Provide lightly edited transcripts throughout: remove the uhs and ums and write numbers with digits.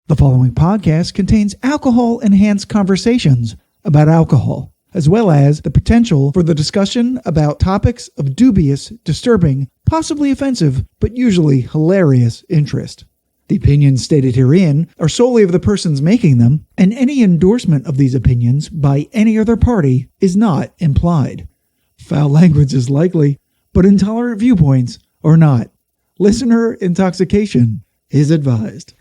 The following podcast contains alcohol-enhanced conversations about alcohol, as well as the potential for the discussion about topics of dubious, disturbing, possibly offensive, but usually hilarious interest. The opinions stated herein are solely of the persons making them, and any endorsement of these opinions by any other party is not implied. Foul language is likely, but intolerant viewpoints are not. Listener intoxication is advised.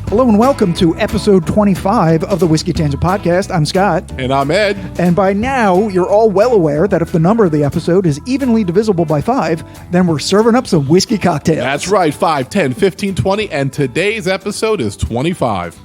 Hello and welcome to episode 25 of the Whiskey Tangent Podcast. I'm Scott. And I'm Ed. And by now, you're all well aware that if the number of the episode is evenly divisible by 5, then we're serving up some whiskey cocktails. That's right, 5, 10, 15, 20, and today's episode is 25.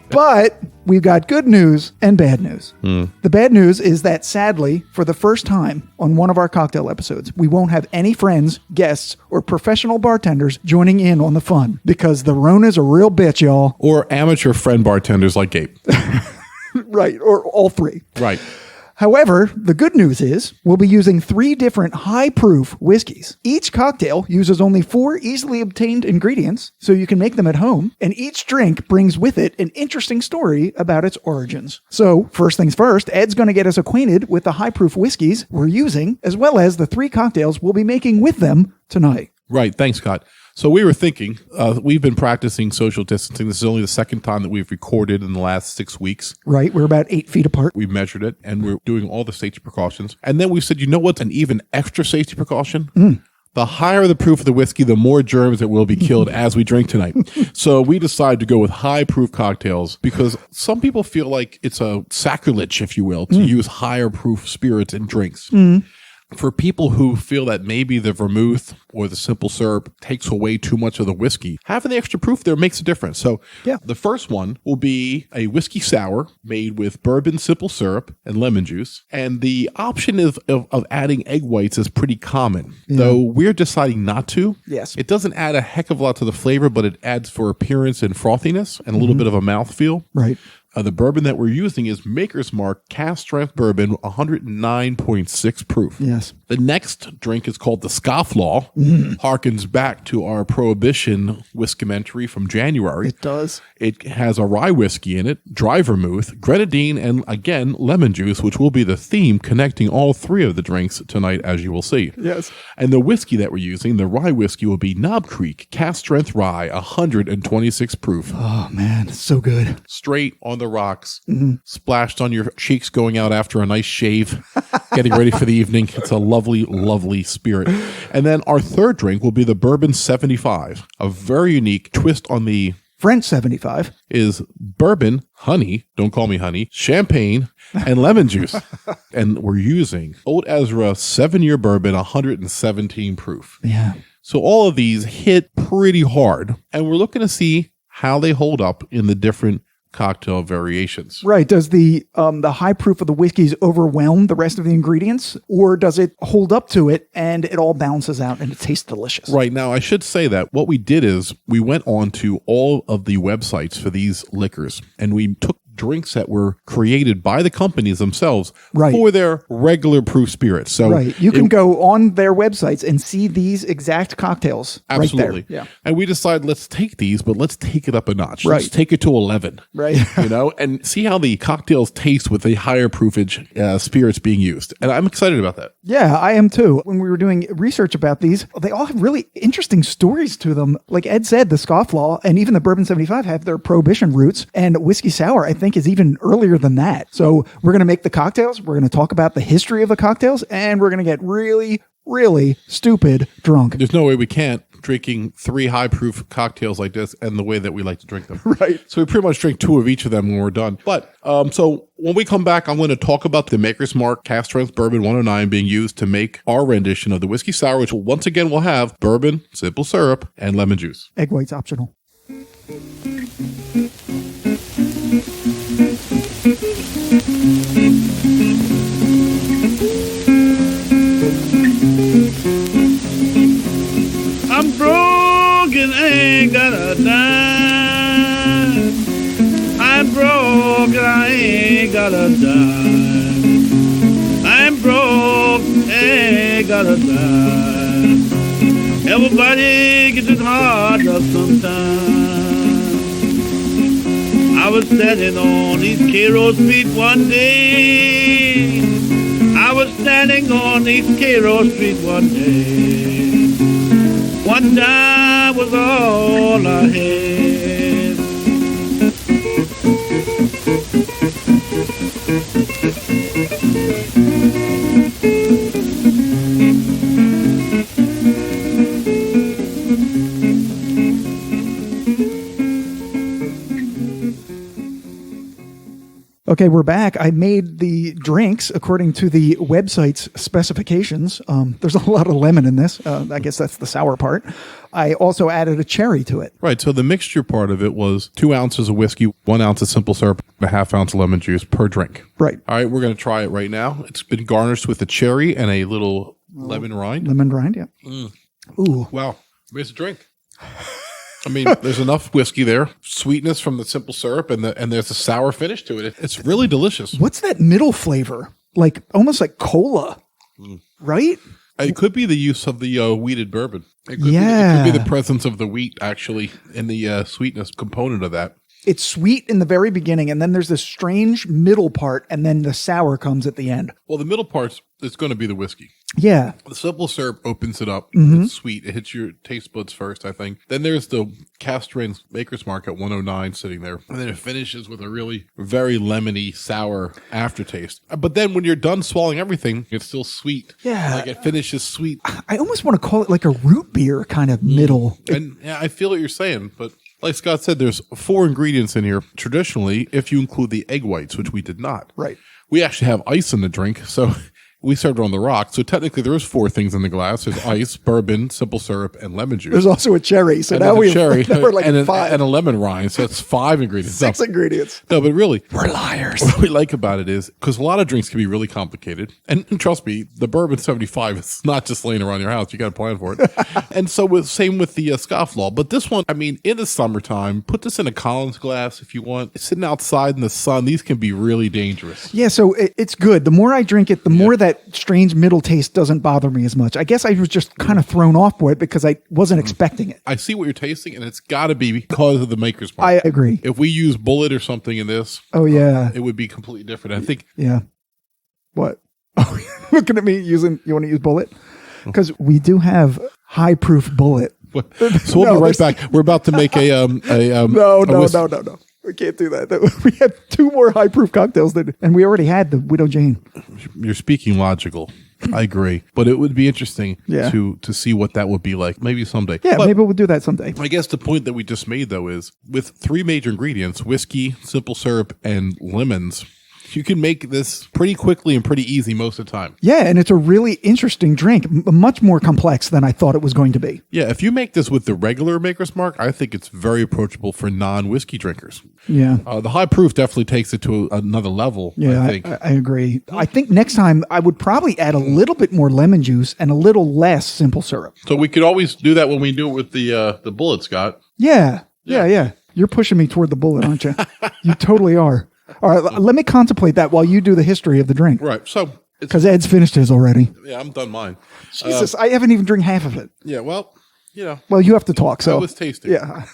But we've got good news and bad news. The bad news is that sadly, for the first time on one of our cocktail episodes, we won't have any friends, guests, or professional bartenders joining in on the fun because the Rona's a real bitch, y'all. Or amateur friend bartenders like Gabe. Right, or all three. Right. However, the good news is we'll be using 3 different high-proof whiskeys. Each cocktail uses only 4 easily obtained ingredients, so you can make them at home, and each drink brings with it an interesting story about its origins. So, first things first, Ed's going to get us acquainted with the high-proof whiskeys we're using, as well as the 3 cocktails we'll be making with them tonight. Right. Thanks, Scott. So we were thinking, we've been practicing social distancing. This is only the second time that we've recorded in the last 6 weeks. Right. We're about 8 feet apart. We measured it, and we're doing all the safety precautions. And then we said, you know what's an even extra safety precaution? The higher the proof of the whiskey, the more germs that will be killed as we drink tonight. So we decided to go with high proof cocktails because some people feel like it's a sacrilege, if you will, to use higher proof spirits in drinks. For people who feel that maybe the vermouth or the simple syrup takes away too much of the whiskey, having the extra proof there makes a difference. So the first one will be a whiskey sour made with bourbon simple syrup and lemon juice. And the option of adding egg whites is pretty common, though we're deciding not to. Yes. It doesn't add a heck of a lot to the flavor, but it adds for appearance and frothiness and a little bit of a mouthfeel. Right. The bourbon that we're using is Maker's Mark Cask Strength Bourbon, 109.6 proof. Yes. The next drink is called the Scofflaw. Harkens back to our Prohibition whiskeymentary from January. It does. It has a rye whiskey in it, dry vermouth, grenadine, and again, lemon juice, which will be the theme connecting all 3 of the drinks tonight, as you will see. Yes. And the whiskey that we're using, the rye whiskey, will be Knob Creek Cask Strength Rye, 126 proof. Oh, man. It's so good. Straight on the rocks, splashed on your cheeks going out after a nice shave, getting ready for the evening. It's a lovely, lovely spirit. And then our third drink will be the Bourbon 75, a very unique twist on the French 75 is bourbon, honey, don't call me honey, champagne, and lemon juice. And we're using Old Ezra 7-year bourbon, 117 proof. Yeah. So all of these hit pretty hard, and we're looking to see how they hold up in the different cocktail variations. Right. Does the high proof of the whiskeys overwhelm the rest of the ingredients, or does it hold up to it and it all balances out and it tastes delicious? Right. Now, I should say that what we did is we went on to all of the websites for these liquors, and we took drinks that were created by the companies themselves for their regular proof spirits. So you can go on their websites and see these exact cocktails. Absolutely. Right there. Yeah. And we decided, let's take these, but let's take it up a notch. Right. Let's take it to 11. Right. And see how the cocktails taste with the higher proofage spirits being used. And I'm excited about that. Yeah, I am too. When we were doing research about these, they all have really interesting stories to them. Like Ed said, the Scofflaw and even the Bourbon 75 have their Prohibition roots, and Whiskey Sour, I think, is even earlier than that. So we're going to make the cocktails, we're going to talk about the history of the cocktails, and we're going to get really, really stupid drunk. There's no way we can't drinking 3 high proof cocktails like this and the way that we like to drink them. Right. So we pretty much drink 2 of each of them when we're done. But so when we come back, I'm going to talk about the Maker's Mark Cask Strength Bourbon 109 being used to make our rendition of the whiskey sour, which once again will have bourbon, simple syrup, and lemon juice. Egg white's optional. I'm broke and I ain't got a dime. I'm broke and I ain't got a dime. I'm broke and I ain't got a dime. Everybody gets it hard up sometimes. I was standing on East Cairo Street one day. I was standing on East Cairo Street one day. One dime was all I had. Okay, we're back. I made the drinks according to the website's specifications. There's a lot of lemon in this. I guess that's the sour part. I also added a cherry to it. Right. So the mixture part of it was 2 ounces of whiskey, 1 ounce of simple syrup, a half ounce of lemon juice per drink. Right. All right. We're going to try it right now. It's been garnished with a cherry and a little lemon rind. Lemon rind, yeah. Ooh. Wow. It's a drink. I mean, there's enough whiskey there, sweetness from the simple syrup, and there's a sour finish to it. It's really delicious. What's that middle flavor? Like almost like cola, right? It could be the use of the wheated bourbon. It could be the presence of the wheat actually in the sweetness component of that. It's sweet in the very beginning, and then there's this strange middle part, and then the sour comes at the end. Well, the middle part's it's going to be the whiskey. Yeah. The simple syrup opens it up. It's sweet. It hits your taste buds first, I think. Then there's the Cask Strength Maker's Mark at 109 sitting there. And then it finishes with a really very lemony, sour aftertaste. But then when you're done swallowing everything, it's still sweet. Yeah. Like it finishes sweet. I almost want to call it like a root beer kind of middle. And yeah, I feel what you're saying, but like Scott said, there's 4 ingredients in here. Traditionally, if you include the egg whites, which we did not. Right. We actually have ice in the drink, so we served it on the rock. So technically, there is 4 things in the glass. There's ice, bourbon, simple syrup, and lemon juice. There's also a cherry. So and now we're like and 5. And a lemon rind. So that's 5 ingredients. 6 ingredients. No, but really, we're liars. What we like about it is, because a lot of drinks can be really complicated. And trust me, the Bourbon 75 is not just laying around your house. You got to plan for it. And so same with the Scofflaw. But this one, I mean, in the summertime, put this in a Collins glass if you want. Sitting outside in the sun, these can be really dangerous. Yeah, so it's good. The more I drink it, the more that strange middle taste doesn't bother me as much. I guess I was just kind of thrown off by it because I wasn't expecting it. I see what you're tasting, and it's got to be because of the Maker's Mark. I agree. If we use Bulleit or something in this, it would be completely different. I think. Yeah. What? Oh, looking at me you want to use Bulleit? Because we do have high proof Bulleit. So we'll be right back. We're about to make a No. We can't do that. We have 2 more high proof cocktails and we already had the Widow Jane. You're speaking logical. I agree. But it would be interesting Yeah. to see what that would be like. Maybe someday. Yeah, But maybe we'll do that someday. I guess the point that we just made, though, is with 3 major ingredients, whiskey, simple syrup, and lemons, you can make this pretty quickly and pretty easy most of the time. Yeah, and it's a really interesting drink, much more complex than I thought it was going to be. Yeah, if you make this with the regular Maker's Mark, I think it's very approachable for non-whiskey drinkers. Yeah. The high proof definitely takes it to another level, Yeah, I think. I agree. I think next time I would probably add a little bit more lemon juice and a little less simple syrup. So we could always do that when we do it with the Bulleit, Scott. Yeah. You're pushing me toward the Bulleit, aren't you? You totally are. All right, let me contemplate that while you do the history of the drink. Right. So, because Ed's finished his already. Yeah, I'm done mine. Jesus, I haven't even drank half of it. Yeah, well, you know. Well, you have to talk. So I was tasting. Yeah,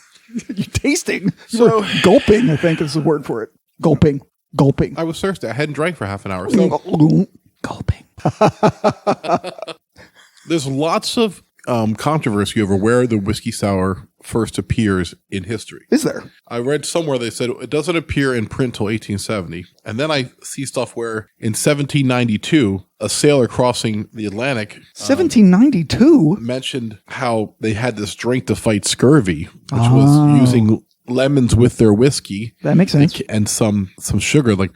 you tasting. So gulping, I think is the word for it. Gulping. I was thirsty. I hadn't drank for half an hour. So gulping. There's lots of controversy over where the whiskey sour first appears in history. Is there? I read somewhere they said it doesn't appear in print till 1870. And then I see stuff where in 1792, a sailor crossing the Atlantic 1792 mentioned how they had this drink to fight scurvy, which was using lemons with their whiskey. That makes sense. And some sugar. Like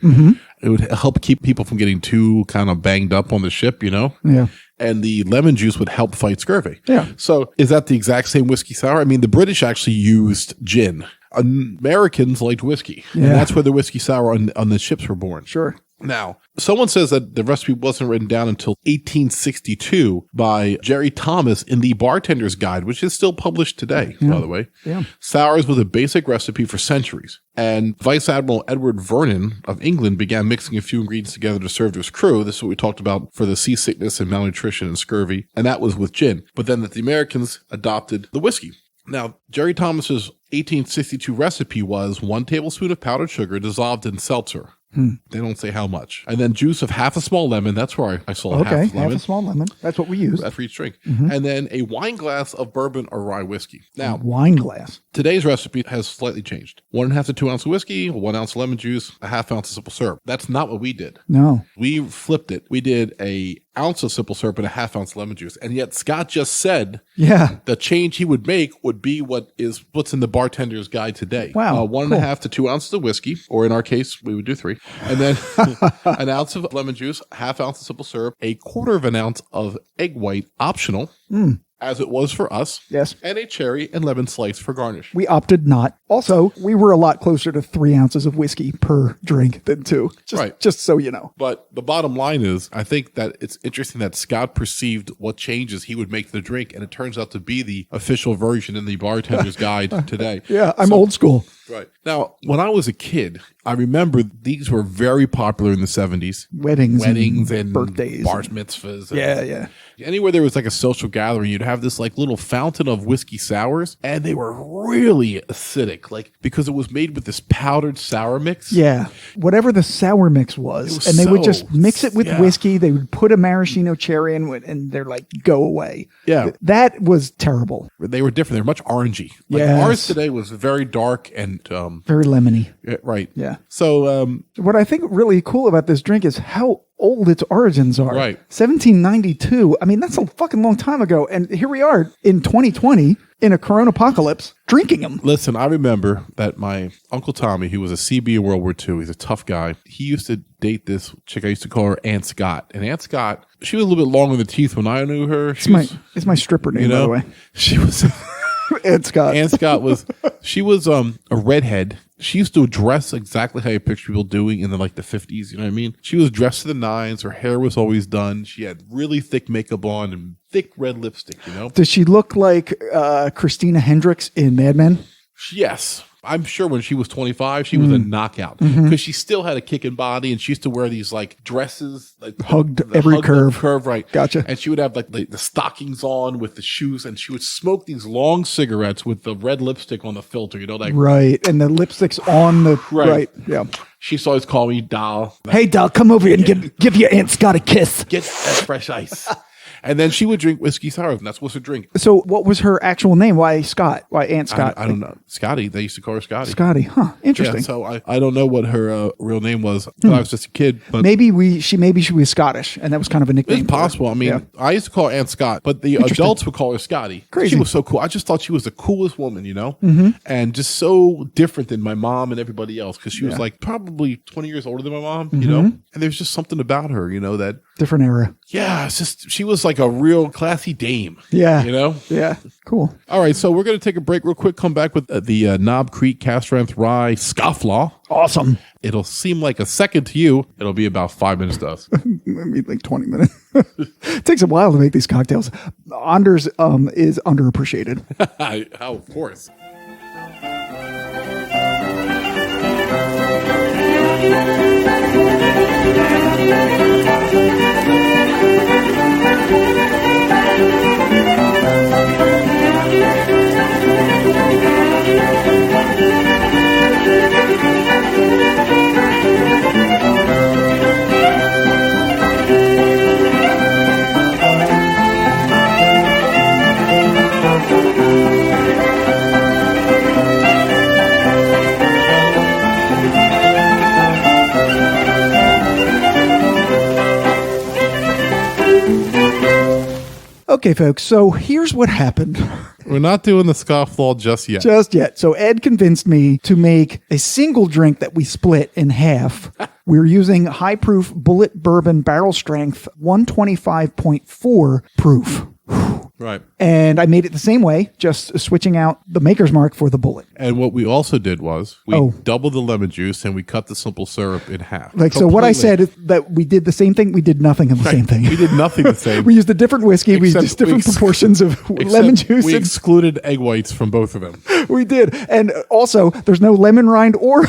it would help keep people from getting too kind of banged up on the ship, you know? Yeah. And the lemon juice would help fight scurvy. Yeah. So is that the exact same whiskey sour? I mean, the British actually used gin. Americans liked whiskey. Yeah. And that's where the whiskey sour on the ships were born. Sure. Now, someone says that the recipe wasn't written down until 1862 by Jerry Thomas in the Bartender's Guide, which is still published today, by the way. Yeah. Sours was a basic recipe for centuries. And Vice Admiral Edward Vernon of England began mixing a few ingredients together to serve to his crew. This is what we talked about for the seasickness and malnutrition and scurvy. And that was with gin. But then the Americans adopted the whiskey. Now, Jerry Thomas's 1862 recipe was 1 tablespoon of powdered sugar dissolved in seltzer. They don't say how much. And then juice of half a small lemon. That's where I saw half a small lemon. That's what we use. For each drink. And then a wine glass of bourbon or rye whiskey. Now, wine glass. Today's recipe has slightly changed. 1.5 to 2 ounces of whiskey, 1 ounce of lemon juice, a half ounce of simple syrup. That's not what we did. No. We flipped it. We did a ounce of simple syrup and a half ounce lemon juice. And yet Scott just said the change he would make would be what's in the Bartender's Guide today. Wow. 1.5 to 2 ounces of whiskey, or in our case, we would do 3. And then an ounce of lemon juice, half ounce of simple syrup, a quarter of an ounce of egg white, optional, as it was for us. Yes. And a cherry and lemon slice for garnish. We opted not. Also, we were a lot closer to 3 ounces of whiskey per drink than 2. Just so you know. But the bottom line is, I think that it's interesting that Scott perceived what changes he would make to the drink, and it turns out to be the official version in the Bartender's Guide today. Yeah, I'm old school. Right. Now, when I was a kid, I remember these were very popular in the 70s. Weddings and birthdays. Bar mitzvahs. Yeah. Anywhere there was like a social gathering, you'd have this like little fountain of whiskey sours, and they were really acidic, like because it was made with this powdered sour mix. Yeah. Whatever the sour mix was and they would just mix it with whiskey. They would put a maraschino cherry in it, and they're like, go away. Yeah. That was terrible. They were different. They were much orangey. Like ours today was very dark and very lemony. Right. Yeah. So what I think really cool about this drink is how old its origins are. Right. 1792. I mean, that's a fucking long time ago. And here we are in 2020 in a corona apocalypse drinking them. Listen, I remember that my Uncle Tommy, who was a CB in World War II, he's a tough guy. He used to date this chick. I used to call her Aunt Scott. And Aunt Scott, she was a little bit long in the teeth when I knew her. It's my stripper name, by the way. She was... Aunt Scott. Aunt Scott was a redhead. She used to dress exactly how you picture people doing in the 50s. You know what I mean? She was dressed to the nines. Her hair was always done. She had really thick makeup on and thick red lipstick, you know? Does she look like Christina Hendricks in Mad Men? Yes. I'm sure when she was 25, she was a knockout because she still had a kicking body, and she used to wear these dresses, hugged every curve. Right? Gotcha. And she would have the stockings on with the shoes, and she would smoke these long cigarettes with the red lipstick on the filter. You know, right, and the lipstick's on the right. Yeah. She used to always call me Doll. Hey, Doll, come over here and give your Aunt Scott a kiss. Get that fresh ice. And then she would drink whiskey sour, and that's what's her drink. So what was her actual name? Why Scott? Why Aunt Scott? I don't know. Scottie. They used to call her Scottie. Scottie. Huh. Interesting. Yeah, so I don't know what her real name was when I was just a kid. But maybe she was Scottish, and that was kind of a nickname. It's possible. I mean, I used to call her Aunt Scott, but the adults would call her Scottie. Crazy. She was so cool. I just thought she was the coolest woman, you know? And just so different than my mom and everybody else, because she was probably 20 years older than my mom, you know? And there's just something about her, you know, that... Different era. Yeah, it's just, she was like a real classy dame. Yeah. You know? Yeah. Cool. All right, so we're going to take a break real quick, come back with the Knob Creek Cask Strength Rye Scofflaw. Awesome. It'll seem like a second to you. It'll be about 5 minutes to us. Maybe like 20 minutes. It takes a while to make these cocktails. Anders is underappreciated. How, of course. Okay, folks, so here's what happened. We're not doing the Scofflaw just yet. Just yet. So Ed convinced me to make a single drink that we split in half. We're using high-proof Bulleit Bourbon Barrel Strength 125.4 proof. Right. And I made it the same way, just switching out the maker's mark for the Bulleit. And what we also did was we doubled the lemon juice and we cut the simple syrup in half. So what I said is that we did the same thing. We did nothing of the same thing. We did nothing the same. We used a different whiskey. We used different proportions of lemon juice. We excluded egg whites from both of them. We did. And also, there's no lemon rind or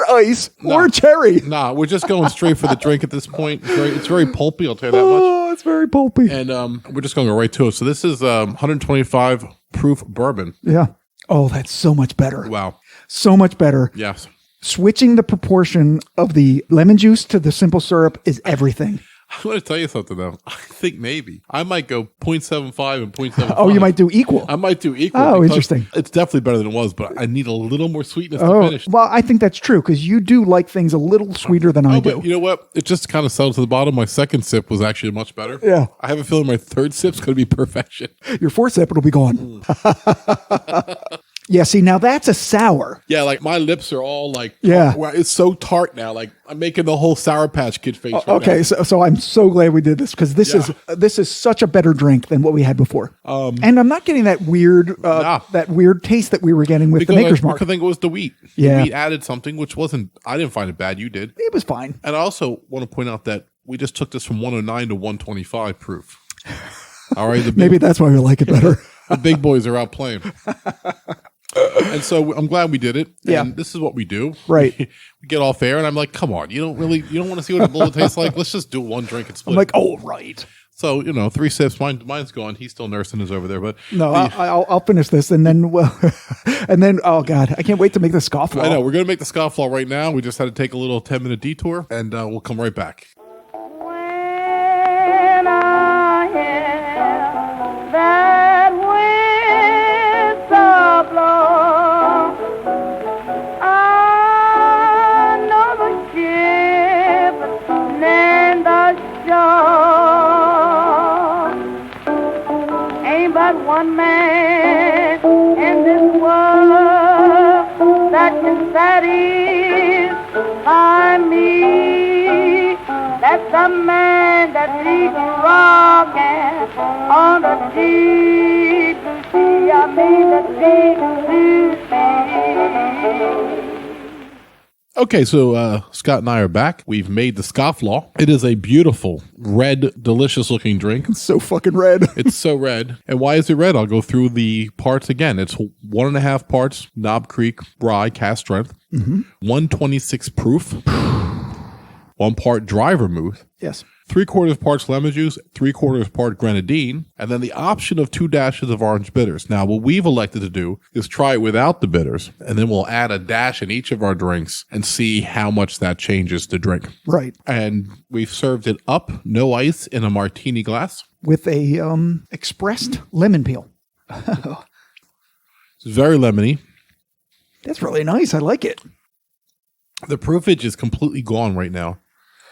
ice or cherry. Nah, we're just going straight for the drink at this point. It's very pulpy, I'll tell you that much. Oh, it's very pulpy. And we're just going to go right to it. So this is 125 proof bourbon. Yeah. Oh, that's so much better. Wow. So much better. Yes. Switching the proportion of the lemon juice to the simple syrup is everything. I want to tell you something, though. I think maybe I might go 0.75 and 0.75. Oh, you might do equal. I might do equal. Oh, interesting. It's definitely better than it was, but I need a little more sweetness to finish. Well, I think that's true because you do like things a little sweeter than I do. But you know what? It just kind of settled to the bottom. My second sip was actually much better. Yeah. I have a feeling my third sip's going to be perfection. Your fourth sip, it'll be gone. Yeah, see, now that's a sour. Yeah, like my lips are all like, it's so tart now. Like I'm making the whole Sour Patch Kid face right now. So I'm so glad we did this because this is such a better drink than what we had before. And I'm not getting that weird taste that we were getting with the Maker's Mark. I think it was the wheat. Yeah. The wheat added something, which I didn't find it bad. You did. It was fine. And I also want to point out that we just took this from 109 to 125 proof. All right. Maybe that's why we like it better. The big boys are out playing. And so I'm glad we did it. Yeah. And this is what we do. Right. We get off air and I'm like, come on, you don't want to see what a Bulleit tastes like? Let's just do one drink and split. I'm like, oh, right. So, 3 sips. Mine's gone. He's still nursing his over there. But no, I'll finish this and then, oh God, I can't wait to make the Scofflaw. I know. We're going to make the Scofflaw right now. We just had to take a little 10-minute detour and we'll come right back. When I hear that whistle blow, I know the ship and the shore. Ain't but one man in this world that can satisfy me. That's the man that leads you rocking on the deep blue sea. I mean the deep blue sea. Okay, so Scott and I are back. We've made the Scofflaw. It is a beautiful, red, delicious-looking drink. It's so fucking red. It's so red. And why is it red? I'll go through the parts again. It's 1.5 parts Knob Creek Rye Cask Strength, 126 proof, 1 part dry vermouth, Yes. 3/4 parts lemon juice, 3/4 part grenadine, and then the option of 2 dashes of orange bitters. Now, what we've elected to do is try it without the bitters, and then we'll add a dash in each of our drinks and see how much that changes the drink. Right. And we've served it up, no ice, in a martini glass. With a expressed lemon peel. It's very lemony. That's really nice. I like it. The proofage is completely gone right now.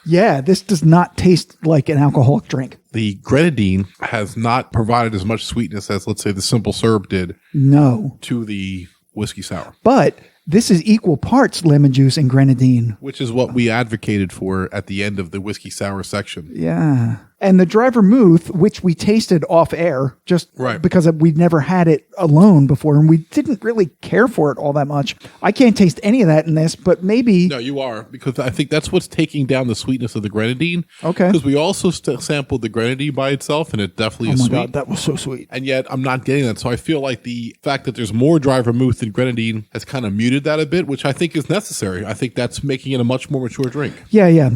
Yeah, this does not taste like an alcoholic drink. The grenadine has not provided as much sweetness as, let's say, the simple syrup did. No. To the whiskey sour. But this is equal parts lemon juice and grenadine. Which is what we advocated for at the end of the whiskey sour section. Yeah. And the dry vermouth, which we tasted off air, just because we'd never had it alone before, and we didn't really care for it all that much. I can't taste any of that in this, but maybe... No, you are, because I think that's what's taking down the sweetness of the grenadine. Okay. Because we also sampled the grenadine by itself, and it definitely is sweet. Oh my God, that was so sweet. And yet, I'm not getting that. So I feel like the fact that there's more dry vermouth than grenadine has kind of muted that a bit, which I think is necessary. I think that's making it a much more mature drink. Yeah.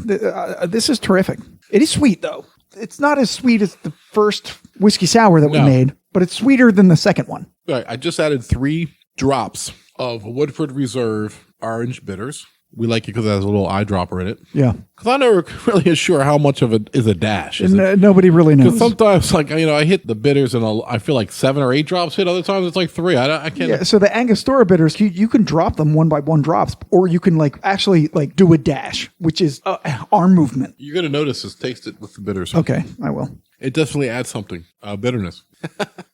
This is terrific. It is sweet, though. It's not as sweet as the first whiskey sour that we made, but it's sweeter than the second one. Right. I just added 3 drops of Woodford Reserve orange bitters. We like it because it has a little eyedropper in it. Yeah. Because I'm never really sure how much of it is a dash. Nobody really knows. Because sometimes, I hit the bitters and I feel like 7 or 8 drops hit. Other times it's like 3. I can't. Yeah, so the Angostura bitters, you can drop them 1 by 1 drops, or you can actually do a dash, which is arm movement. You're going to notice this. Taste it with the bitters. Okay, I will. It definitely adds something, bitterness,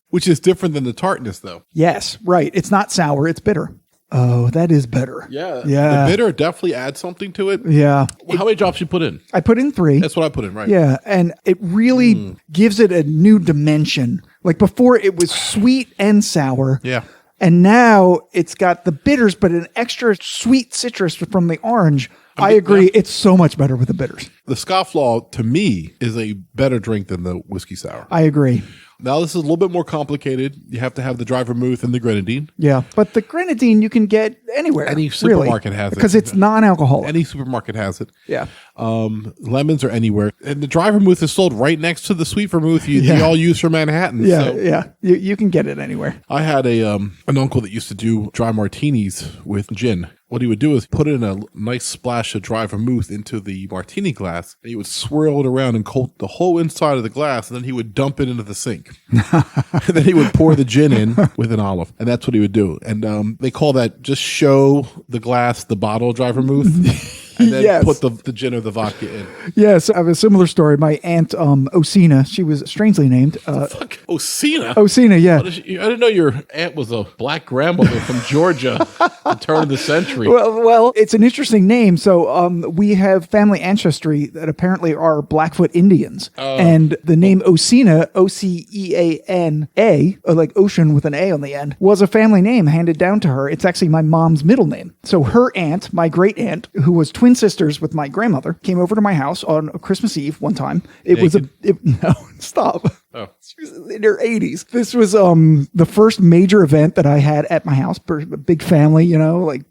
which is different than the tartness, though. Yes, right. It's not sour. It's bitter. Oh, that is bitter. Yeah. Yeah. The bitter definitely adds something to it. Yeah. How many drops you put in? I put in 3. That's what I put in, right? Yeah, and it really gives it a new dimension. Like before, it was sweet and sour. Yeah. And now it's got the bitters, but an extra sweet citrus from the orange. I agree. It's so much better with the bitters. The Scofflaw, to me, is a better drink than the whiskey sour. I agree. Now, this is a little bit more complicated. You have to have the dry vermouth and the grenadine. Yeah. But the grenadine you can get anywhere. Any supermarket has it. Because it's non-alcoholic. Any supermarket has it. Yeah. Lemons are anywhere. And the dry vermouth is sold right next to the sweet vermouth you all use for Manhattan. Yeah, so. yeah. You can get it anywhere. I had an uncle that used to do dry martinis with gin. What he would do is put in a nice splash of dry vermouth into the martini glass, and he would swirl it around and coat the whole inside of the glass, and then he would dump it into the sink. And then he would pour the gin in with an olive, and that's what he would do. And they call that just show the glass, the bottle of dry vermouth. And then put the gin or the vodka in. Yes, I have a similar story. My Aunt Oceana, she was strangely named. Fuck, Oceana? Oceana, yeah. I didn't know your aunt was a black grandmother from Georgia at the turn of the century. Well, it's an interesting name. So we have family ancestry that apparently are Blackfoot Indians. And the name Oceana, Oceana, like ocean with an A on the end, was a family name handed down to her. It's actually my mom's middle name. So her aunt, my great aunt, who was twin sisters with my grandmother, came over to my house on Christmas Eve one time. No, stop. Oh. She was in her 80s. This was the first major event that I had at my house. A big family, like.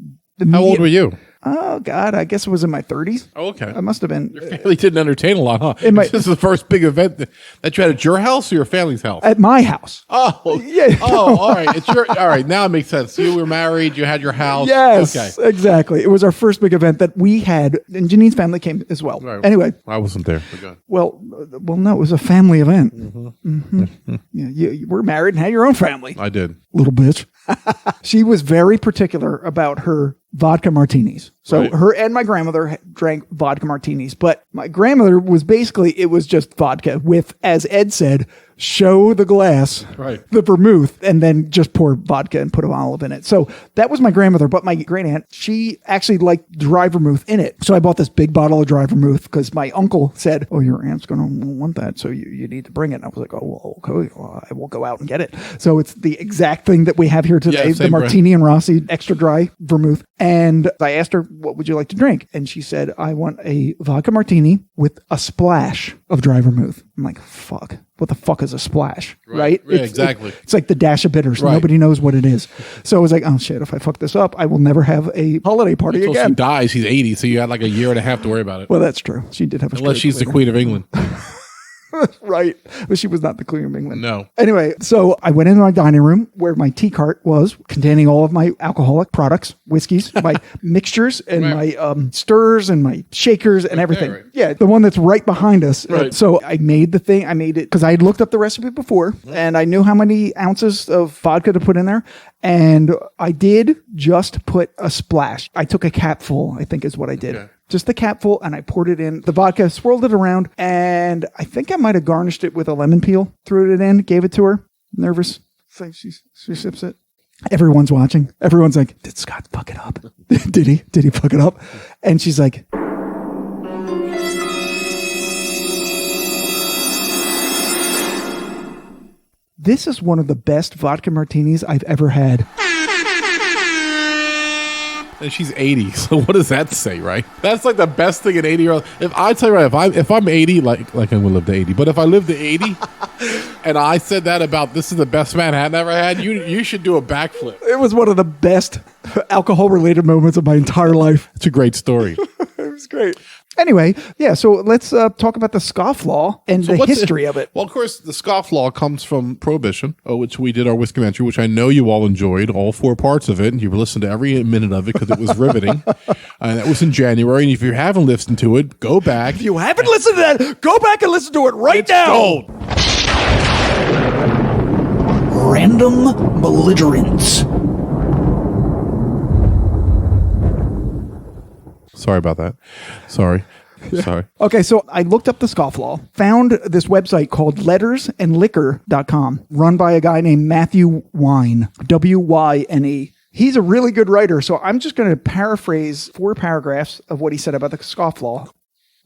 How old were you? Oh, God, I guess it was in my 30s. Oh, okay. I must have been. Your family didn't entertain a lot, huh? This is the first big event that you had at your house or your family's house? At my house. Oh, yeah. Oh, all right. All right. Now it makes sense. So you were married. You had your house. Yes, okay. Exactly. It was our first big event that we had, and Janine's family came as well. Right. Anyway. I wasn't there. Well, no, it was a family event. Yeah, you were married and had your own family. I did. Little bitch. She was very particular about her vodka martinis. So her and my grandmother drank vodka martinis, but my grandmother was basically, it was just vodka with, as Ed said, show the glass, the vermouth, and then just pour vodka and put an olive in it. So that was my grandmother, but my great aunt, she actually liked dry vermouth in it. So I bought this big bottle of dry vermouth because my uncle said, oh, your aunt's going to want that, so you need to bring it. And I was like, oh, well, okay, well, I will go out and get it. So it's the exact thing that we have here today, the Martini and Rossi extra dry vermouth. And I asked her, what would you like to drink? And she said, I want a vodka martini with a splash of dry vermouth. I'm like, fuck. What the fuck is a splash? Right? Yeah, exactly. It's like the dash of bitters. Right. Nobody knows what it is. So I was like, oh shit, if I fuck this up, I will never have a holiday party Until again. she dies, she's 80, so you had like a year and a half to worry about it. Well, that's true. She did have a Unless she's later. the Queen of England. Right. But she was not the Queen of England. No. Anyway, so I went into my dining room where my tea cart was containing all of my alcoholic products, whiskeys, my mixtures and my stirs and my shakers and everything. Right. Yeah. The one that's right behind us. Right. So I made the thing. I made it because I had looked up the recipe before and I knew how many ounces of vodka to put in there. And I did just put a splash. I took a capful, I think is what I did. Okay. Just the capful, and I poured it in the vodka, swirled it around, and I think I might have garnished it with a lemon peel, threw it in, gave it to her. Nervous. So she sips it. Everyone's watching. Everyone's like, did Scott fuck it up? Did he? Did he fuck it up? And she's like, this is one of the best vodka martinis I've ever had. And she's 80, so what does that say, right? That's like the best thing an 80-year-old. If I tell you right, if I'm 80, like I'm gonna live to 80, but if I live to 80, and I said that about this is the best Manhattan I ever had, you should do a backflip. It was one of the best alcohol-related moments of my entire life. It's a great story. It was great. Anyway, yeah, so let's talk about the Scofflaw and the history of it. Well, of course, the Scofflaw comes from Prohibition, which we did our Whiskey-mentary, which I know you all enjoyed, all 4 parts of it, and you've listened to every minute of it because it was riveting. And that was in January, and if you haven't listened to it, go back. If you haven't listened to that, go back and listen to it right now. Gold. Random belligerence. Sorry about that. Sorry. Sorry. Okay, so I looked up the Scofflaw, found this website called lettersandliquor.com, run by a guy named Matthew Wyne, W-Y-N-E. He's a really good writer, so I'm just going to paraphrase 4 paragraphs of what he said about the Scofflaw.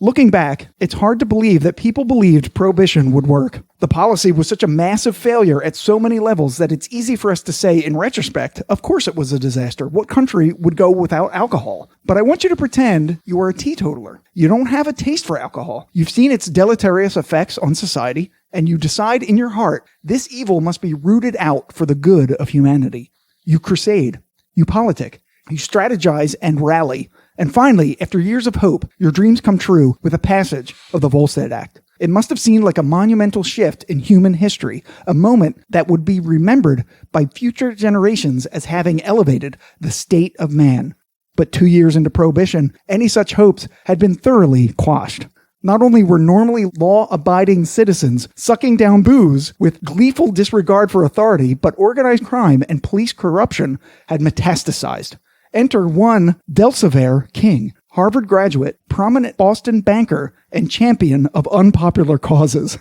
Looking back, it's hard to believe that people believed Prohibition would work. The policy was such a massive failure at so many levels that it's easy for us to say in retrospect, of course it was a disaster. What country would go without alcohol? But I want you to pretend you are a teetotaler. You don't have a taste for alcohol. You've seen its deleterious effects on society, and you decide in your heart, this evil must be rooted out for the good of humanity. You crusade. You politic. You strategize and rally. And finally, after years of hope, your dreams come true with the passage of the Volstead Act. It must have seemed like a monumental shift in human history, a moment that would be remembered by future generations as having elevated the state of man. But 2 years into Prohibition, any such hopes had been thoroughly quashed. Not only were normally law-abiding citizens sucking down booze with gleeful disregard for authority, but organized crime and police corruption had metastasized. Enter one Delsaver King, Harvard graduate, prominent Boston banker, and champion of unpopular causes.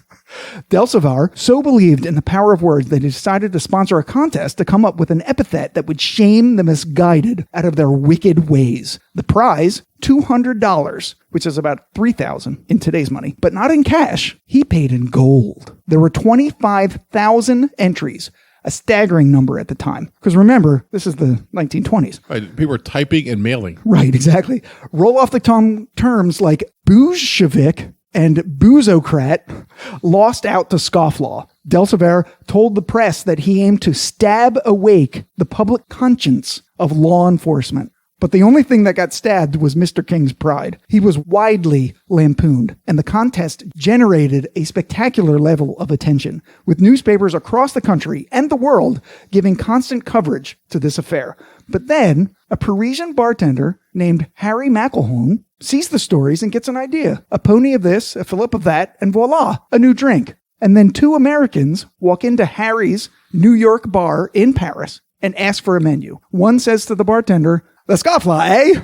Delsavar so believed in the power of words that he decided to sponsor a contest to come up with an epithet that would shame the misguided out of their wicked ways. The prize, $200, which is about $3,000 in today's money, but not in cash. He paid in gold. There were 25,000 entries. A staggering number at the time. Because remember, this is the 1920s. Right. People were typing and mailing. Right, exactly. Roll off the tongue terms like Bolshevik and boozocrat lost out to Scofflaw. Delsaver told the press that he aimed to stab awake the public conscience of law enforcement. But the only thing that got stabbed was Mr. King's pride. He was widely lampooned, and the contest generated a spectacular level of attention, with newspapers across the country and the world giving constant coverage to this affair. But then, a Parisian bartender named Harry McElhone sees the stories and gets an idea. A pony of this, a fillip of that, and voila, a new drink. And then 2 Americans walk into Harry's New York bar in Paris and ask for a menu. One says to the bartender, "The Scofflaw, eh?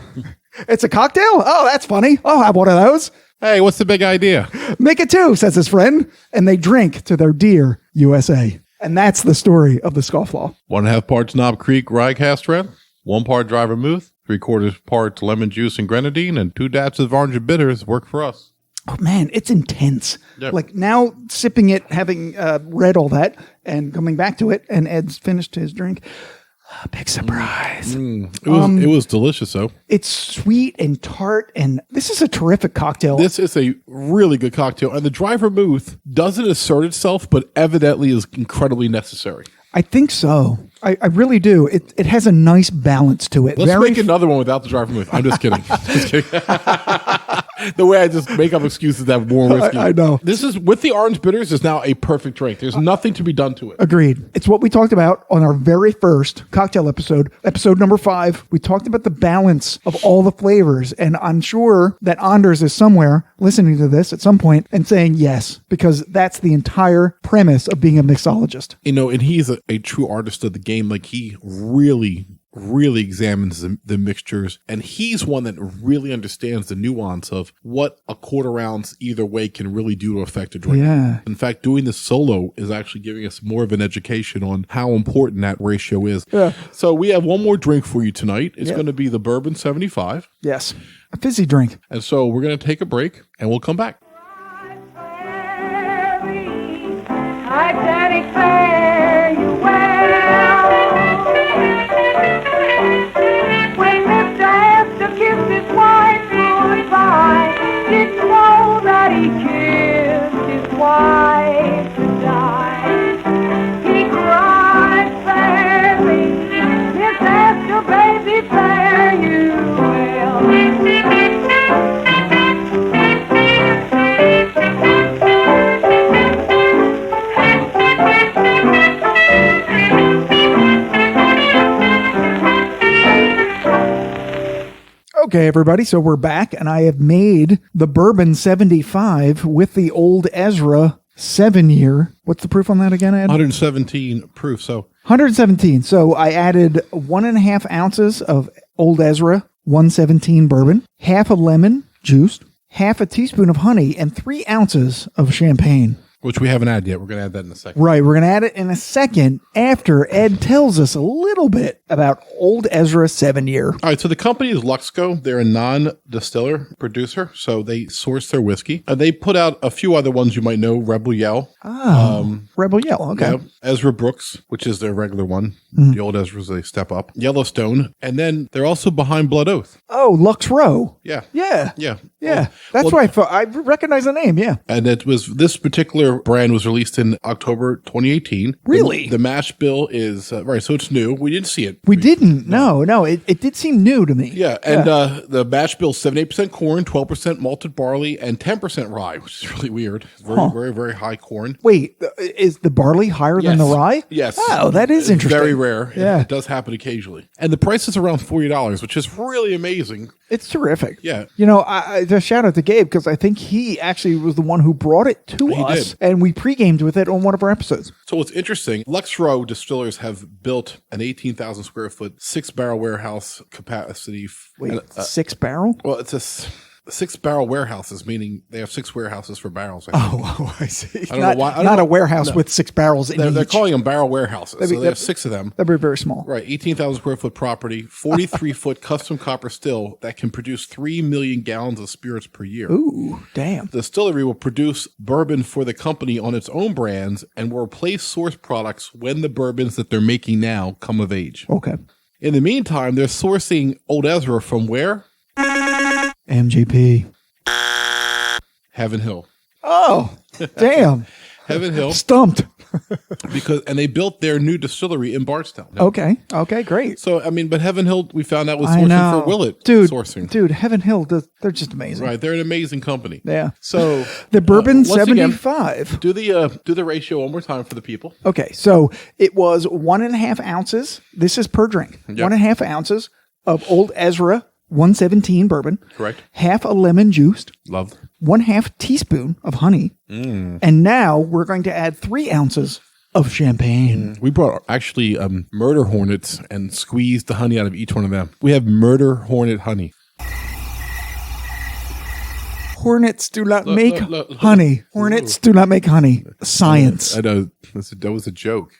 It's a cocktail? Oh, that's funny. I'll have one of those." Hey, what's the big idea? "Make it 2, says his friend. And they drink to their dear USA. And that's the story of the Scofflaw. 1.5 parts Knob Creek Rye Cask Strength, 1 part dry vermouth, 3/4 parts lemon juice and grenadine, and 2 dabs of orange and bitters work for us. Oh, man, it's intense. Yep. Like now sipping it, having read all that and coming back to it, and Ed's finished his drink. Big surprise. It was delicious, though. It's sweet and tart, and this is a terrific cocktail. This is a really good cocktail, and the dry vermouth doesn't assert itself, but evidently is incredibly necessary. I think so. I really do. It has a nice balance to it. Let's make another one without the dry vermouth. I'm just kidding. Just kidding. The way I just make up excuses to have more whiskey. I know. This is, with the orange bitters, is now a perfect drink. There's nothing to be done to it. Agreed. It's what we talked about on our very first cocktail episode number 5. We talked about the balance of all the flavors, and I'm sure that Anders is somewhere listening to this at some point and saying yes, because that's the entire premise of being a mixologist. You know, and he's a true artist of the game. Like, he really examines the mixtures, and he's one that really understands the nuance of what a quarter ounce either way can really do to affect a drink. Yeah. In fact, doing this solo is actually giving us more of an education on how important that ratio is. Yeah. So we have one more drink for you tonight. It's going to be the Bourbon 75. Yes. A fizzy drink. And so we're going to take a break, and we'll come back. Hi, Daddy, fare you well. When Mr. Esther kissed his wife goodbye, did you know that he kissed his wife goodbye? He cried, fare me, Miss Esther, baby, fare you well. Okay, everybody, so we're back, and I have made the Bourbon 75 with the old Ezra 7-year. What's the proof on that again, Ed? 117 proof. So 117. So I added 1.5 ounces of old Ezra 117 bourbon, half a lemon juiced, half a teaspoon of honey, and 3 ounces of champagne. Which we haven't had yet. We're going to add that in a second. Right, we're going to add it in a second after Ed tells us a little bit about Old Ezra 7-Year. All right, so the company is Luxco. They're a non-distiller producer, so they source their whiskey. They put out a few other ones you might know, Rebel Yell. Rebel Yell, okay. Yeah, Ezra Brooks, which is their regular one. The old Ezra's a step up. Yellowstone, and then they're also behind Blood Oath. Oh, Lux Row. Yeah. Yeah. Yeah. That's why I thought I recognize the name, yeah. And it was this particular brand was released in October 2018. Really? The mash bill is, right, so it's new. We didn't see it. We didn't. No. It did seem new to me. Yeah, and the mash bill is 78% corn, 12% malted barley, and 10% rye, which is really weird. It's very, very, very high corn. Wait, is the barley higher than the rye? Yes. Oh, that is interesting. Very rare. Yeah. It does happen occasionally. And the price is around $40, which is really amazing. It's terrific. Yeah. You know, I just shout out to Gabe because I think he actually was the one who brought it to us. Did. And we pre-gamed with it on one of our episodes. So what's interesting, Lux Row distillers have built an 18,000 square foot, 6-barrel warehouse capacity. Wait, 6-barrel? Well, it's a 6-barrel warehouses, meaning they have 6 warehouses for barrels. I see. I don't know why. Not a warehouse with 6 barrels in each. They're calling them barrel warehouses. So they have 6 of them. That'd be very small. Right, 18,000 square foot property, 43-foot custom copper still that can produce 3 million gallons of spirits per year. Ooh, damn. The distillery will produce bourbon for the company on its own brands and will replace source products when the bourbons that they're making now come of age. Okay. In the meantime, they're sourcing Old Ezra from where? MGP. Heaven Hill. Oh, damn. Heaven Hill. Stumped. And they built their new distillery in Bardstown. Okay, great. So, I mean, but Heaven Hill, we found out was sourcing for Bulleit sourcing. Dude, Heaven Hill, they're just amazing. Right, they're an amazing company. Yeah. So the Bourbon once again, 75. do the ratio one more time for the people. Okay, so it was 1.5 ounces. This is per drink. Yep. 1.5 ounces of Old Ezra 117 bourbon. Correct. Half a lemon juiced. Loved. 1/2 teaspoon of honey. And now we're going to add 3 ounces of champagne. We brought actually murder hornets and squeezed the honey out of each one of them. We have murder hornet honey. Hornets do not make honey. Hornets do not make honey. Science. I know. That was a joke.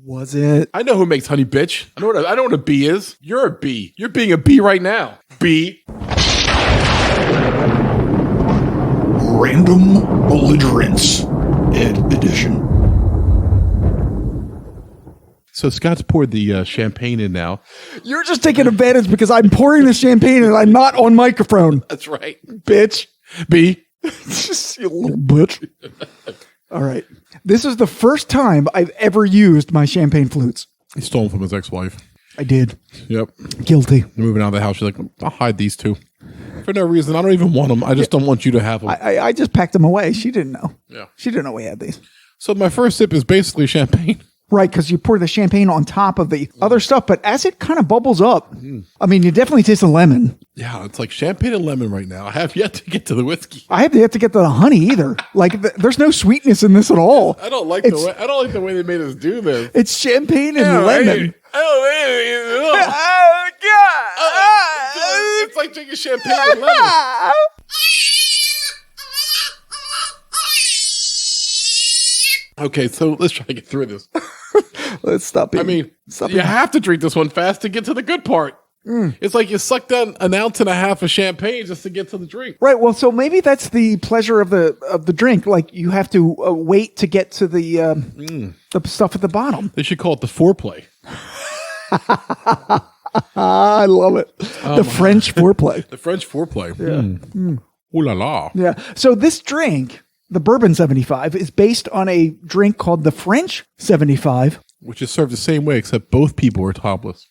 Was it? I know who makes honey, bitch. I know what a bee is. You're a bee. You're being a bee right now. Bee. Random Belligerence Ed Edition. So Scott's poured the champagne in now. You're just taking advantage because I'm pouring the champagne and I'm not on microphone. That's right. Bitch. Bee. Just you little bitch. All right. This is the first time I've ever used my champagne flutes. He stole them from his ex-wife. I did. Yep. Guilty. Moving out of the house, she's like, I'll hide these two. For no reason. I don't even want them. I just don't want you to have them. I just packed them away. She didn't know. Yeah. She didn't know we had these. So my first sip is basically champagne. Right, because you pour the champagne on top of the other stuff, but as it kind of bubbles up, I mean, you definitely taste the lemon. Yeah, it's like champagne and lemon right now. I have yet to get to the whiskey. I have yet to get to the honey either. Like, there's no sweetness in this at all. I don't like the way they made us do this. It's champagne and lemon. Oh, God. It's like drinking champagne and lemon. Okay, so let's try to get through this. Let's stop it. I mean, you have to drink this one fast to get to the good part. It's like you suck down 1.5 ounces of champagne just to get to the drink. Right. Well, so maybe that's the pleasure of the drink. Like you have to wait to get to the stuff at the bottom. They should call it the foreplay. I love it. The French foreplay. The French foreplay. Yeah. Ooh la la. Yeah. So this drink, the Bourbon 75, is based on a drink called the French 75. Which is served the same way, except both people are topless.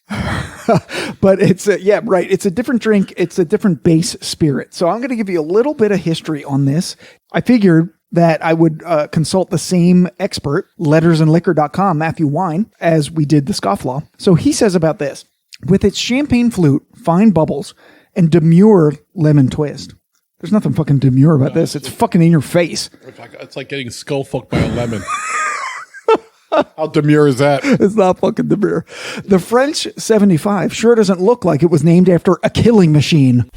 But it's right. It's a different drink. It's a different base spirit. So I'm going to give you a little bit of history on this. I figured that I would consult the same expert, lettersandliquor.com, Matthew Wine, as we did the Scofflaw. So he says about this: with its champagne flute, fine bubbles, and demure lemon twist. There's nothing fucking demure about this. It's fucking in your face. It's like getting skull fucked by a lemon. How demure is that? It's not fucking the beer. The French 75 sure doesn't look like it was named after a killing machine.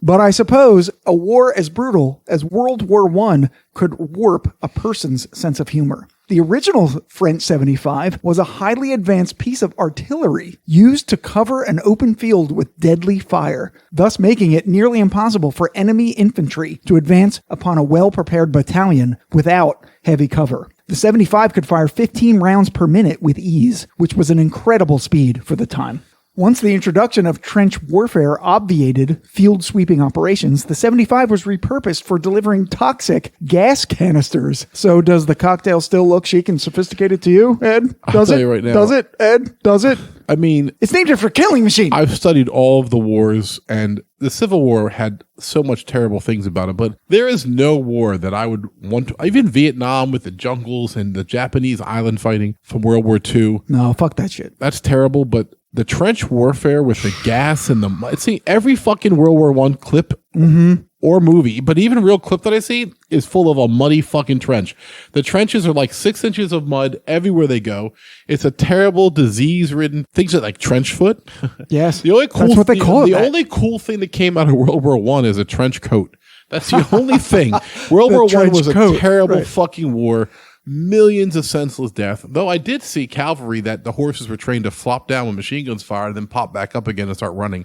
But I suppose a war as brutal as World War I could warp a person's sense of humor. The original French 75 was a highly advanced piece of artillery used to cover an open field with deadly fire, thus making it nearly impossible for enemy infantry to advance upon a well-prepared battalion without heavy cover. The 75 could fire 15 rounds per minute with ease, which was an incredible speed for the time. Once the introduction of trench warfare obviated field-sweeping operations, the 75 was repurposed for delivering toxic gas canisters. So does the cocktail still look chic and sophisticated to you, Ed? Does I'll tell it? you right now. Does it, Ed? Does it? I mean, It's named after a killing machine. I've studied all of the wars, and the Civil War had so much terrible things about it, but there is no war that I would want to, even Vietnam with the jungles and the Japanese island fighting from World War II. No, fuck that shit. That's terrible, but the trench warfare with the gas and the mud, see, every fucking World War I clip or movie, but even real clip that I see is full of a muddy fucking trench. The trenches are like 6 inches of mud everywhere they go. It's a terrible disease-ridden things like trench foot. Yes, The only cool that's what they thing- call it. The only cool thing that came out of World War I is a trench coat. That's the only thing. World War I trench was a coat, terrible right. fucking war. Millions of senseless death. Though I did see cavalry that the horses were trained to flop down when machine guns fired and then pop back up again and start running.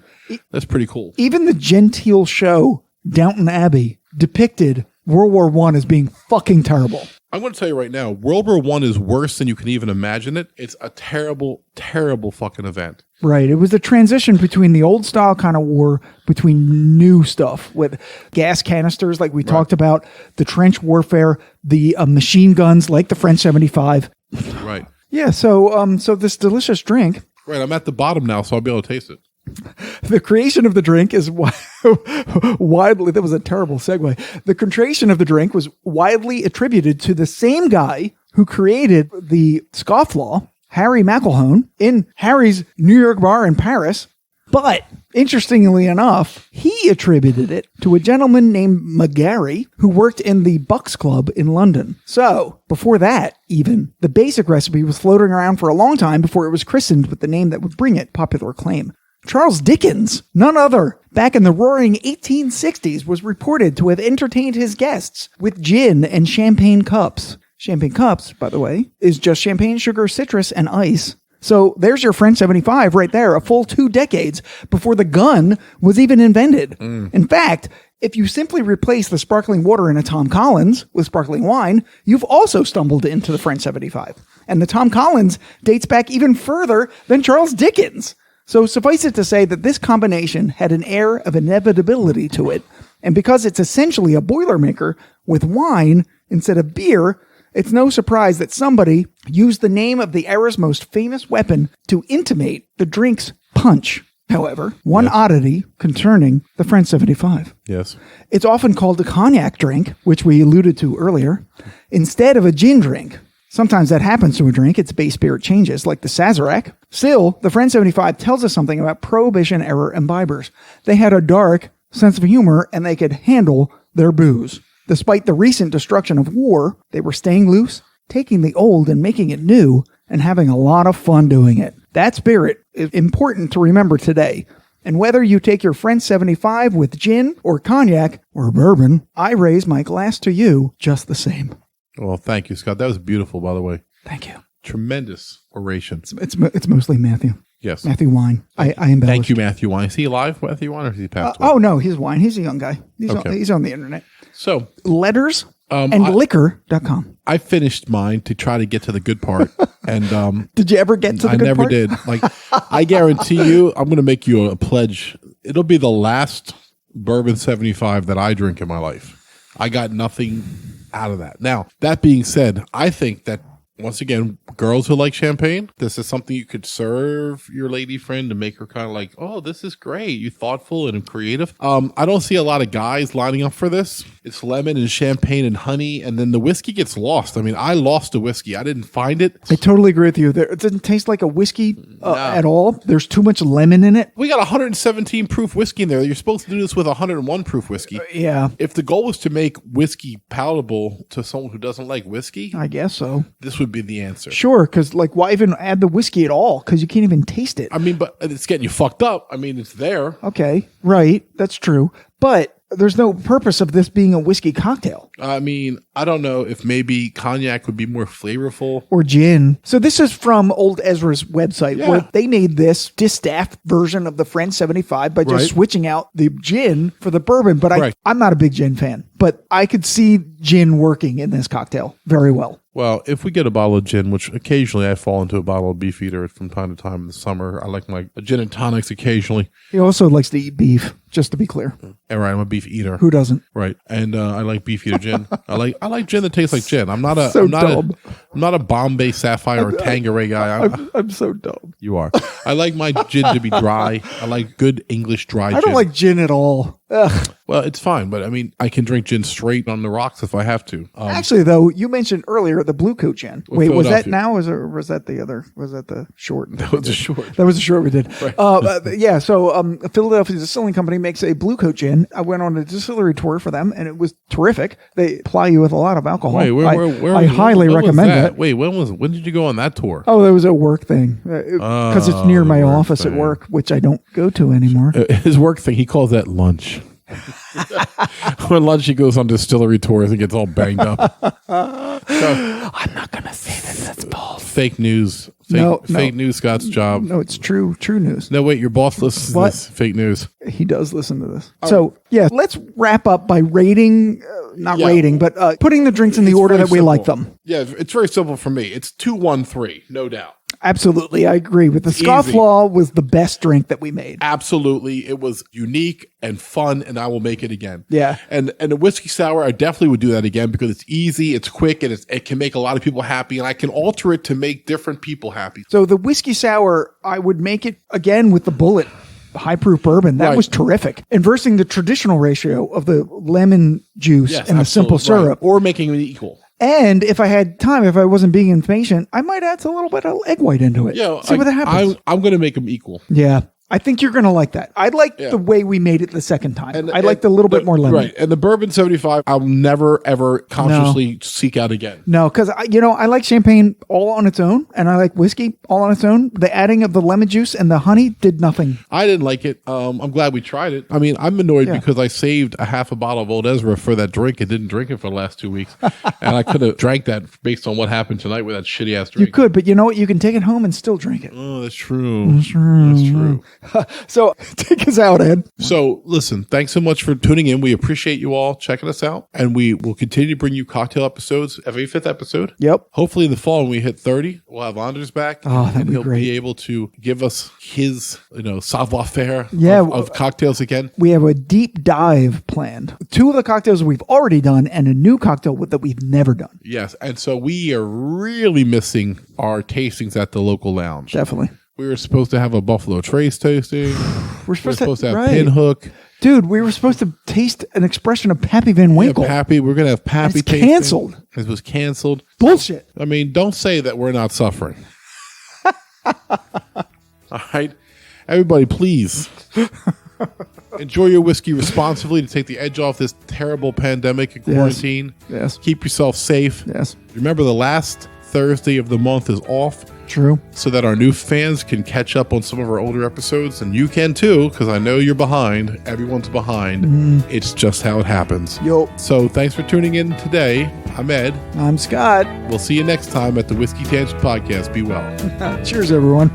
That's pretty cool. Even the genteel show Downton Abbey depicted World War I as being fucking terrible. I'm going to tell you right now, World War I is worse than you can even imagine it. It's a terrible, terrible fucking event. Right. It was the transition between the old style kind of war between new stuff with gas canisters like we talked about, the trench warfare, the machine guns like the French 75. Right. Yeah. So this delicious drink, Right. I'm at the bottom now, so I'll be able to taste it. the creation of the drink is widely, that was a terrible segue. The creation of the drink was widely attributed to the same guy who created the Scofflaw, Harry McElhone, in Harry's New York bar in Paris. But interestingly enough, he attributed it to a gentleman named McGarry who worked in the Bucks Club in London. So before that, even the basic recipe was floating around for a long time before it was christened with the name that would bring it popular acclaim. Charles Dickens, none other, back in the roaring 1860s, was reported to have entertained his guests with gin and champagne cups. Champagne cups, by the way, is just champagne, sugar, citrus, and ice. So there's your French 75 right there, a full 2 decades before the gun was even invented. In fact, if you simply replace the sparkling water in a Tom Collins with sparkling wine, you've also stumbled into the French 75. And the Tom Collins dates back even further than Charles Dickens. So suffice it to say that this combination had an air of inevitability to it. And because it's essentially a Boilermaker with wine instead of beer, it's no surprise that somebody used the name of the era's most famous weapon to intimate the drink's punch. However, one oddity concerning the French 75. Yes. It's often called a cognac drink, which we alluded to earlier, instead of a gin drink. Sometimes that happens to a drink, its base spirit changes, like the Sazerac. Still, the French 75 tells us something about Prohibition-Era imbibers. They had a dark sense of humor, and they could handle their booze. Despite the recent destruction of war, they were staying loose, taking the old and making it new, and having a lot of fun doing it. That spirit is important to remember today. And whether you take your French 75 with gin or cognac or bourbon, I raise my glass to you just the same. Well, thank you, Scott. That was beautiful, by the way. Thank you. Tremendous oration. It's mostly Matthew. Yes. Matthew Wine. I embellished. Thank you, Matthew Wine. Is he alive, Matthew Wine, or is he passed away? Oh, no, he's Wine. He's a young guy. Okay. He's on the internet. So, Letters and liquor.com. I finished mine to try to get to the good part. And Did you ever get to the I good never part? did. Like, I guarantee you, I'm going to make you a pledge. It'll be the last bourbon 75 that I drink in my life. I got nothing out of that. Now, that being said, I think that, once again, girls who like champagne. This is something you could serve your lady friend to make her kind of like, oh, this is great. You're thoughtful and creative. I don't see a lot of guys lining up for this. It's lemon and champagne and honey, and then the whiskey gets lost. I mean, I lost the whiskey. I didn't find it. I totally agree with you. It doesn't taste like a whiskey at all. There's too much lemon in it. We got 117 proof whiskey in there. You're supposed to do this with 101 proof whiskey. Yeah. If the goal was to make whiskey palatable to someone who doesn't like whiskey, I guess so. this would be the answer. Sure, because like, why even add the whiskey at all? Because you can't even taste it. I mean, but it's getting you fucked up. I mean, it's there. Okay, right. That's true. But there's no purpose of this being a whiskey cocktail. I mean, I don't know if maybe cognac would be more flavorful. Or gin. So this is from old Ezra's website where they made this distaffed version of the French 75 by just switching out the gin for the bourbon. But I'm not a big gin fan, but I could see gin working in this cocktail very well. Well, if we get a bottle of gin, which occasionally I fall into a bottle of Beefeater from time to time in the summer. I like my gin and tonics occasionally. He also likes to eat beef, just to be clear. All right, I'm a beef eater. Who doesn't? Right, and I like Beefeater gin. I like gin that tastes like gin. I'm not a dumb. I'm not a Bombay Sapphire or Tanqueray guy. I'm so dumb. You are. I like my gin to be dry. I like good English dry gin. I don't like gin at all. Ugh. Well, it's fine, but I mean, I can drink gin straight on the rocks if I have to. Actually, though, you mentioned earlier the Blue Coat gin. Wait, was that Philadelphia. now? Or was that the other? Was that the short? That was a short. That was a short we did. Right. Yeah, so Philadelphia Distilling Company makes a Blue Coat gin. I went on a distillery tour for them, and it was terrific. They ply you with a lot of alcohol. Wait, where I highly when was recommend that? it. Wait, when did you go on that tour? Oh, that was a work thing. Because it's near my office at work, which I don't go to anymore. His work thing, he calls that lunch. When lunch, he goes on distillery tours and gets all banged up. I'm not going to say that. That's false. Fake news. Fake news, Scott's job. No, it's true news. No, wait, your boss listens to this. Fake news. He does listen to this. So, yeah, let's wrap up by rating, but putting the drinks in the order that we like them. Yeah, it's very simple for me. It's 2-1-3, no doubt. Absolutely, I agree with the Scofflaw was the best drink that we made. Absolutely, it was unique and fun, and I will make it again. Yeah, and the whiskey sour, I definitely would do that again because it's easy, it's quick, and it can make a lot of people happy, and I can alter it to make different people happy. So the whiskey sour, I would make it again with the Bulleit high proof bourbon. That was terrific. Inversing the traditional ratio of the lemon juice and the simple syrup, or making it equal. And if I had time, if I wasn't being impatient, I might add a little bit of egg white into it. Yeah, see what happens. I'm going to make them equal. Yeah. I think you're going to like that. I like the way we made it the second time. I liked a little bit more lemon. Right. And the Bourbon 75, I'll never, ever consciously seek out again. No, because, I like champagne all on its own, and I like whiskey all on its own. The adding of the lemon juice and the honey did nothing. I didn't like it. I'm glad we tried it. I mean, I'm annoyed because I saved a half a bottle of Old Ezra for that drink and didn't drink it for the last 2 weeks. And I could have drank that based on what happened tonight with that shitty ass drink. You could, but you know what? You can take it home and still drink it. Oh, that's true. That's true. So take us out, Ed. So listen, thanks so much for tuning in. We appreciate you all checking us out, and we will continue to bring you cocktail episodes every 5th episode. Yep. Hopefully in the fall when we hit 30, we'll have Anders back. Oh, that'd and be he'll great. be able to give us his, savoir-faire of cocktails again. We have a deep dive planned. 2 of the cocktails we've already done and a new cocktail that we've never done. Yes, and so we are really missing our tastings at the local lounge. Definitely. We were supposed to have a Buffalo Trace tasting. We're supposed to have Pinhook. Dude, we were supposed to taste an expression of Pappy Van Winkle. Yeah, Pappy. We're going to have Pappy tasting. It's canceled. It was canceled. Bullshit. I mean, don't say that we're not suffering. All right? Everybody, please. Enjoy your whiskey responsibly to take the edge off this terrible pandemic and quarantine. Yes. Keep yourself safe. Yes. Remember, the last Thursday of the month is off. True. So that our new fans can catch up on some of our older episodes. And you can too, because I know you're behind. Everyone's behind. It's just how it happens. Yo. So thanks for tuning in today. I'm Ed. I'm Scott. We'll see you next time at the Whiskey Tangent Podcast. Be well. Cheers, everyone.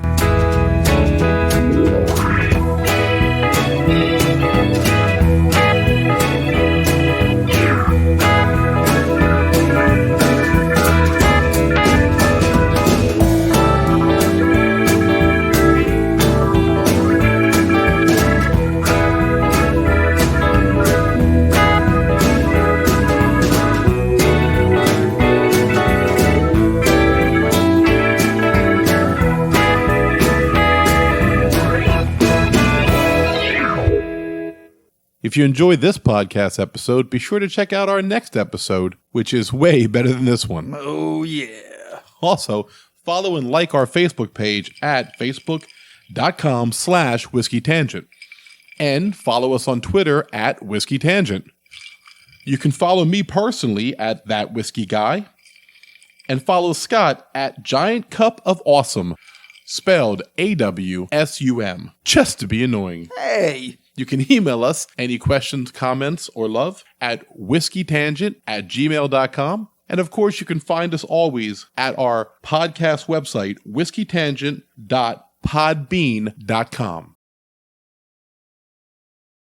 If you enjoyed this podcast episode, be sure to check out our next episode, which is way better than this one. Oh, yeah. Also, follow and like our Facebook page at facebook.com/whiskeytangent. And follow us on Twitter at Whiskey Tangent. You can follow me personally at That Whiskey Guy. And follow Scott at Giant Cup of Awesome, spelled AWSUM, just to be annoying. Hey. You can email us any questions, comments, or love at whiskeytangent@gmail.com. And of course, you can find us always at our podcast website, whiskeytangent.podbean.com.